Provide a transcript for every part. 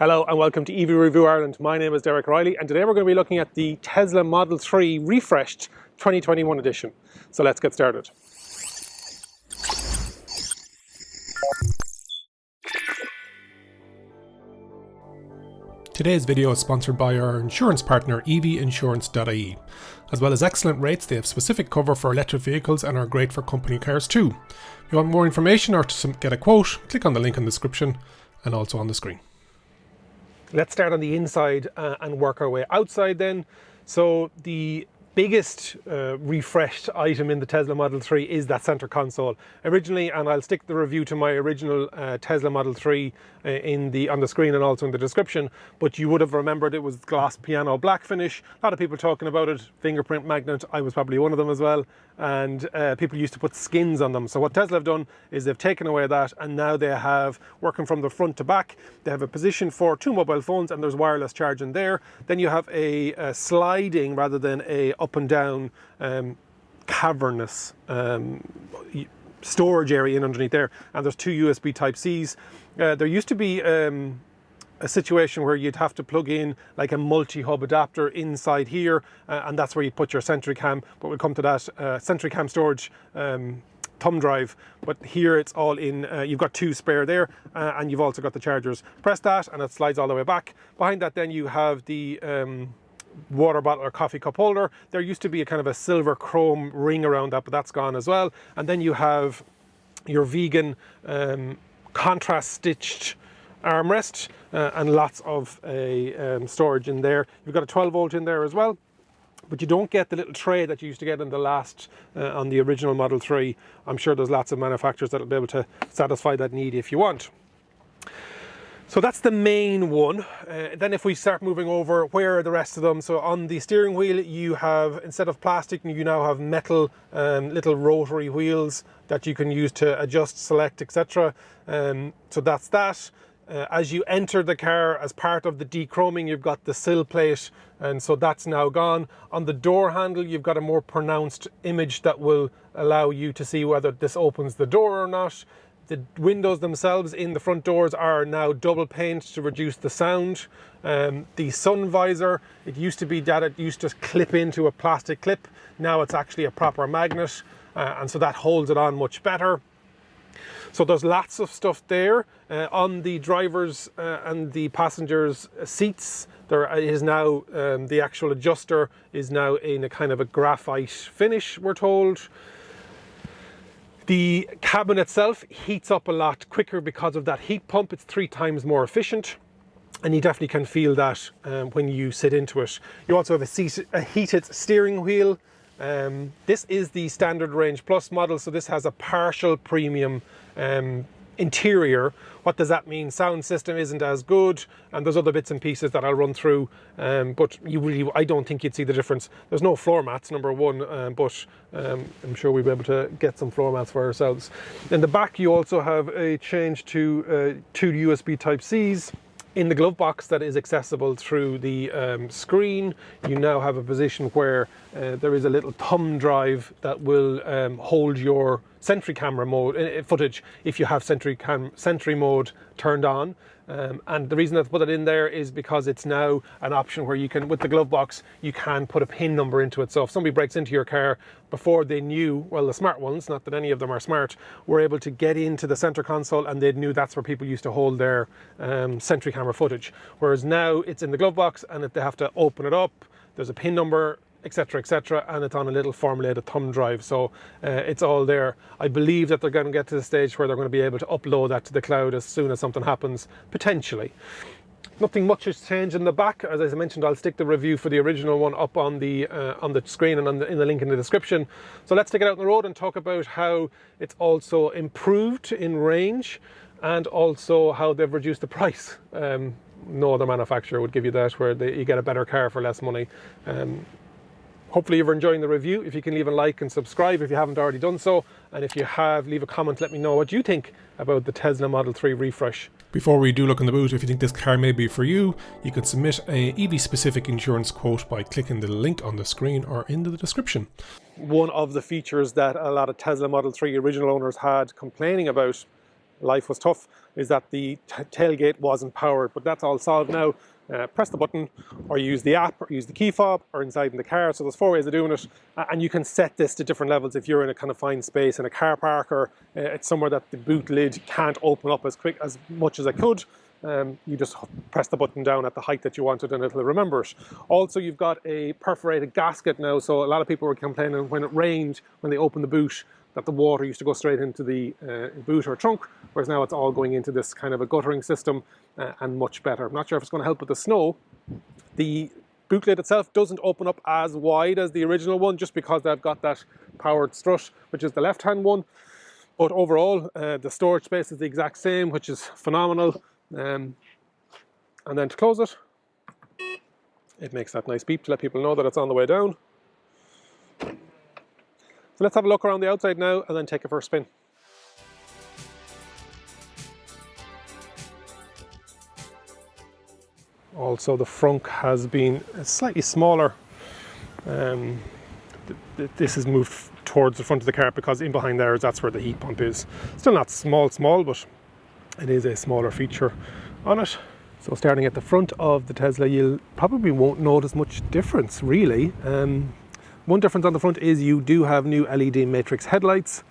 Hello and welcome to EV Review Ireland. My name is Reilly and today we're going to be looking at the Tesla Model 3 refreshed 2021 edition. So let's get started. Today's video is sponsored by our insurance partner evinsurance.ie. As well as excellent rates, they have specific cover for electric vehicles and are great for company cars too. If you want more information or to get a quote, click on the link in the description and also on the screen. Let's start on the inside and work our way outside then. So the biggest refreshed item in the Tesla Model 3 is that center console. Originally, and I'll stick the review to my original Tesla Model 3 on the screen and also in the description, but you would have remembered it was gloss piano black finish. A lot of people talking about it, fingerprint magnet, I was probably one of them as well, and people used to put skins on them. So what Tesla have done is they've taken away that, and now they have, working from the front to back, they have a position for two mobile phones and there's wireless charging there. Then you have a sliding rather than a up and down cavernous storage area in underneath there, and there's two USB Type-Cs. There used to be a situation where you'd have to plug in like a multi-hub adapter inside here, and that's where you put your SentryCam, but we'll come to that. SentryCam storage thumb drive, but here it's all in, you've got two spare there, and you've also got the chargers. Press that and it slides all the way back. Behind that then you have the water bottle or coffee cup holder. There used to be a kind of a silver chrome ring around that, but that's gone as well. And then you have your vegan contrast stitched armrest and lots of storage in there. You've got a 12 volt in there as well, but you don't get the little tray that you used to get in the last on the original Model 3. I'm sure there's lots of manufacturers that'll be able to satisfy that need if you want. So that's the main one. Then if we start moving over, where are the rest of them? So on the steering wheel, you have, instead of plastic, you now have metal little rotary wheels that you can use to adjust, select, etc. So that's that. As you enter the car, as part of the dechroming, you've got the sill plate, and so that's now gone. On the door handle, you've got a more pronounced image that will allow you to see whether this opens the door or not. The windows themselves in the front doors are now double pane to reduce the sound. The sun visor, it used to be that it used to clip into a plastic clip. Now it's actually a proper magnet, and so that holds it on much better. So there's lots of stuff there. On the drivers and the passengers' seats, there is now, the actual adjuster is now in a kind of a graphite finish, we're told. The cabin itself heats up a lot quicker because of that heat pump. It's 3 times more efficient, and you definitely can feel that when you sit into it. You also have a heated steering wheel. This is the Standard Range Plus model, so this has a partial premium interior. What does that mean? Sound system isn't as good, and there's other bits and pieces that I'll run through, but I don't think you'd see the difference. There's no floor mats, number one, but I'm sure we'll be able to get some floor mats for ourselves. In the back you also have a change to 2 USB Type-Cs. In the glove box that is accessible through the screen, you now have a position where there is a little thumb drive that will hold your Sentry camera mode footage if you have Sentry mode turned on. And the reason I've put it in there is because it's now an option where you can, with the glove box, you can put a PIN number into it. So if somebody breaks into your car before they knew, well, the smart ones, not that any of them are smart, were able to get into the center console and they knew that's where people used to hold their Sentry camera footage. Whereas now it's in the glove box and if they have to open it up, there's a PIN number, etc., and it's on a little formulated thumb drive, so it's all there. I believe that they're going to get to the stage where they're going to be able to upload that to the cloud as soon as something happens, potentially. Nothing much has changed in the back. As I mentioned, I'll stick the review for the original one up on the screen and in the link in the description. So let's take it out on the road and talk about how it's also improved in range and also how they've reduced the price. No other manufacturer would give you that, where you get a better car for less money. Hopefully you're enjoying the review. If you can leave a like and subscribe if you haven't already done so, and if you have, leave a comment, let me know what you think about the Tesla Model 3 refresh. Before we do look in the boot, if you think this car may be for you, you can submit a EV-specific insurance quote by clicking the link on the screen or in the description. One of the features that a lot of Tesla Model 3 original owners had complaining about life was tough, is that the tailgate wasn't powered, but that's all solved now. Press the button, or use the app, or use the key fob, or inside in the car. So there's 4 ways of doing it, and you can set this to different levels if you're in a confined space in a car park, or it's somewhere that the boot lid can't open up as much as it could. You just press the button down at the height that you wanted and it'll remember it. Also, you've got a perforated gasket now, so a lot of people were complaining when it rained, when they opened the boot, that the water used to go straight into the boot or trunk, whereas now it's all going into this kind of a guttering system, and much better. I'm not sure if it's going to help with the snow. The boot lid itself doesn't open up as wide as the original one, just because they've got that powered strut, which is the left-hand one. But overall, the storage space is the exact same, which is phenomenal. And then to close it, it makes that nice beep to let people know that it's on the way down. So let's have a look around the outside now and then take it for a spin. Also, the frunk has been slightly smaller. This has moved towards the front of the car because in behind there, that's where the heat pump is. Still not small, but it is a smaller feature on it. So starting at the front of the Tesla, you probably won't notice much difference really. One difference on the front is you do have new LED matrix headlights,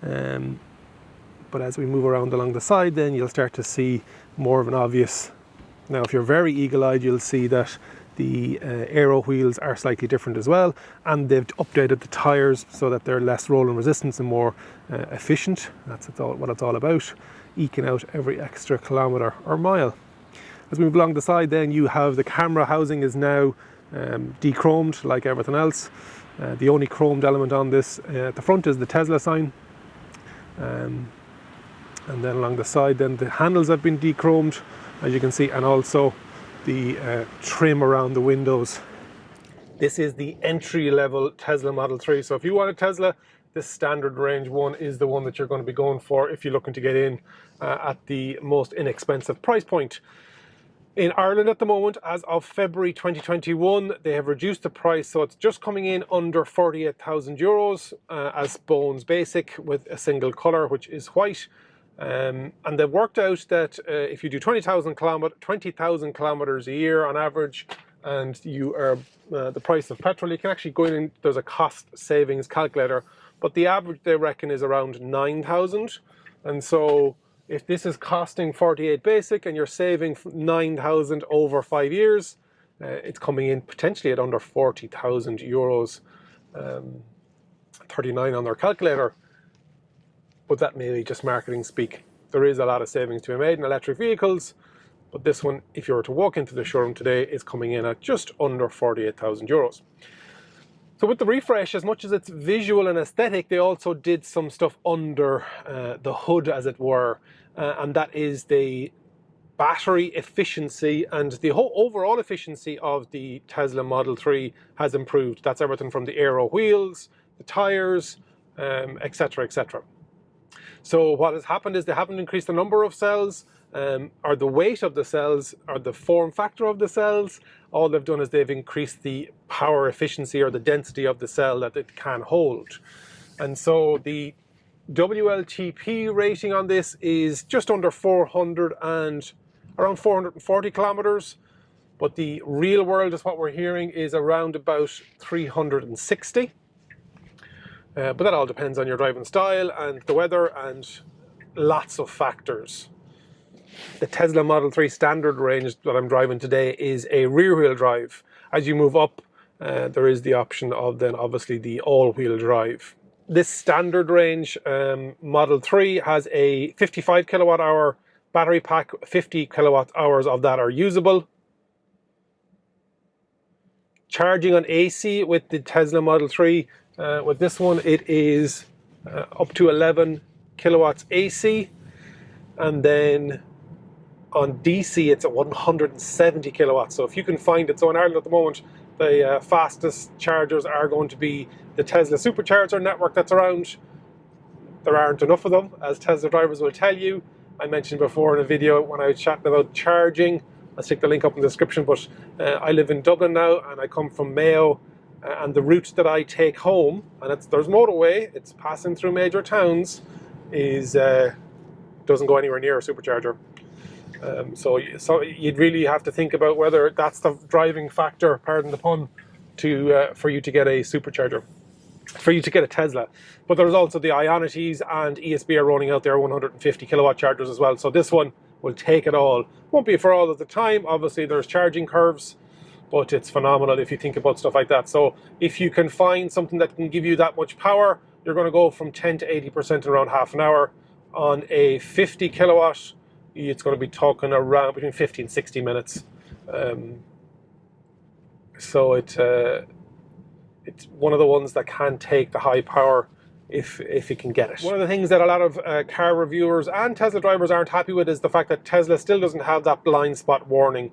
but as we move around along the side, then you'll start to see more of an obvious. Now if you're very eagle-eyed, you'll see that the aero wheels are slightly different as well, and they've updated the tyres so that they're less rolling resistance and more efficient. That's what it's all about, eking out every extra kilometre or mile. As we move along the side, then you have the camera housing is now de-chromed like everything else. The only chromed element on this at the front is the Tesla sign, and then along the side then the handles have been de-chromed, as you can see, and also the trim around the windows. This is the entry-level Tesla Model 3, so if you want a Tesla, this standard range one is the one that you're going to be going for if you're looking to get in at the most inexpensive price point. In Ireland at the moment, as of February 2021, they have reduced the price, so it's just coming in under 48,000 euros as Bones Basic with a single colour, which is white. And they've worked out that if you do 20,000 kilometres a year on average, and you are the price of petrol, you can actually go in, there's a cost savings calculator, but the average they reckon is around 9,000. And so if this is costing 48 basic and you're saving 9,000 over 5 years, it's coming in potentially at under 40,000 euros, 39 on their calculator. But that may be just marketing speak. There is a lot of savings to be made in electric vehicles, but this one, if you were to walk into the showroom today, is coming in at just under 48,000 euros. So with the refresh, as much as it's visual and aesthetic, they also did some stuff under the hood, as it were, and that is the battery efficiency, and the whole overall efficiency of the Tesla Model 3 has improved. That's everything from the aero wheels, the tyres, etc., etc. So what has happened is they haven't increased the number of cells, or the weight of the cells, or the form factor of the cells. All they've done is they've increased the power efficiency or the density of the cell that it can hold. And so the WLTP rating on this is just under 400 and around 440 kilometers, but the real world is what we're hearing is around about 360. But that all depends on your driving style and the weather and lots of factors. The Tesla Model 3 standard range that I'm driving today is a rear-wheel drive. As you move up, there is the option of then obviously the all-wheel drive. This standard range Model 3 has a 55 kilowatt hour battery pack. 50 kilowatt hours of that are usable. Charging on AC with the Tesla Model 3, with this one it is up to 11 kilowatts AC, and then on DC it's at 170 kilowatts. So if you can find it, so in Ireland at the moment the fastest chargers are going to be the Tesla supercharger network that's around. There aren't enough of them, as Tesla drivers will tell you. I mentioned before in a video when I was chatting about charging, I'll stick the link up in the description, but I live in Dublin now and I come from Mayo, and the route that I take home, and there's motorway, it's passing through major towns, is doesn't go anywhere near a supercharger. So you'd really have to think about whether that's the driving factor, pardon the pun, for you to get a supercharger, for you to get a Tesla. But there's also the Ionities, and ESB are rolling out their 150 kilowatt chargers as well. So this one will take it all. Won't be for all of the time. Obviously, there's charging curves, but it's phenomenal if you think about stuff like that. So if you can find something that can give you that much power, you're going to go from 10 to 80% in around half an hour. On a 50 kilowatt, it's going to be talking around between 50 and 60 minutes. So it's one of the ones that can take the high power if it can get it. One of the things that a lot of car reviewers and Tesla drivers aren't happy with is the fact that Tesla still doesn't have that blind spot warning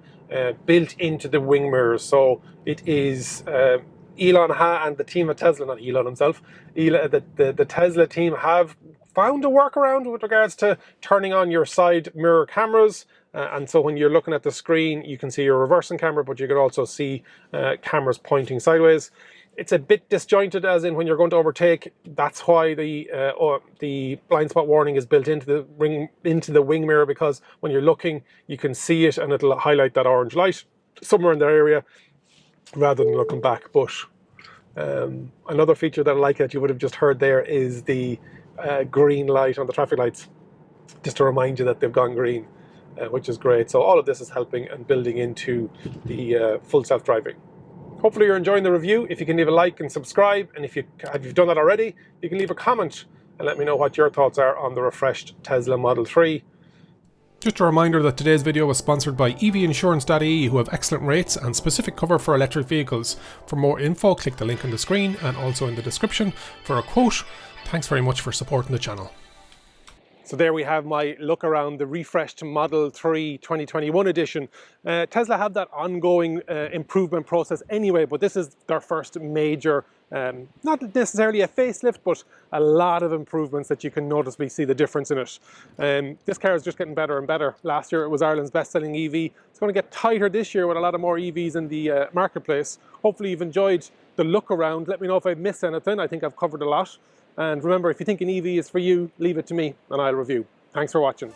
built into the wing mirrors. So it is Elon and the team at Tesla, not Elon himself, the Tesla team have found a workaround with regards to turning on your side mirror cameras. And so when you're looking at the screen, you can see your reversing camera, but you can also see cameras pointing sideways. It's a bit disjointed, as in when you're going to overtake. That's why the blind spot warning is built into the wing mirror, because when you're looking, you can see it and it'll highlight that orange light somewhere in that area rather than looking back. But another feature that I like that you would have just heard there is the green light on the traffic lights, just to remind you that they've gone green, which is great. So all of this is helping and building into the full self-driving. Hopefully you're enjoying the review. If you can leave a like and subscribe, and if you've done that already, you can leave a comment and let me know what your thoughts are on the refreshed Tesla Model 3. Just a reminder that today's video was sponsored by evinsurance.ie, who have excellent rates and specific cover for electric vehicles. For more info, click the link on the screen and also in the description for a quote. Thanks very much for supporting the channel. So there we have my look around the refreshed Model 3 2021 edition. Tesla have that ongoing improvement process anyway, but this is their first major, not necessarily a facelift, but a lot of improvements that you can noticeably see the difference in it. This car is just getting better and better. Last year it was Ireland's best-selling EV. It's going to get tighter this year with a lot of more EVs in the marketplace. Hopefully you've enjoyed the look around. Let me know if I've missed anything. I think I've covered a lot. And remember, if you think an EV is for you, leave it to me and I'll review. Thanks for watching.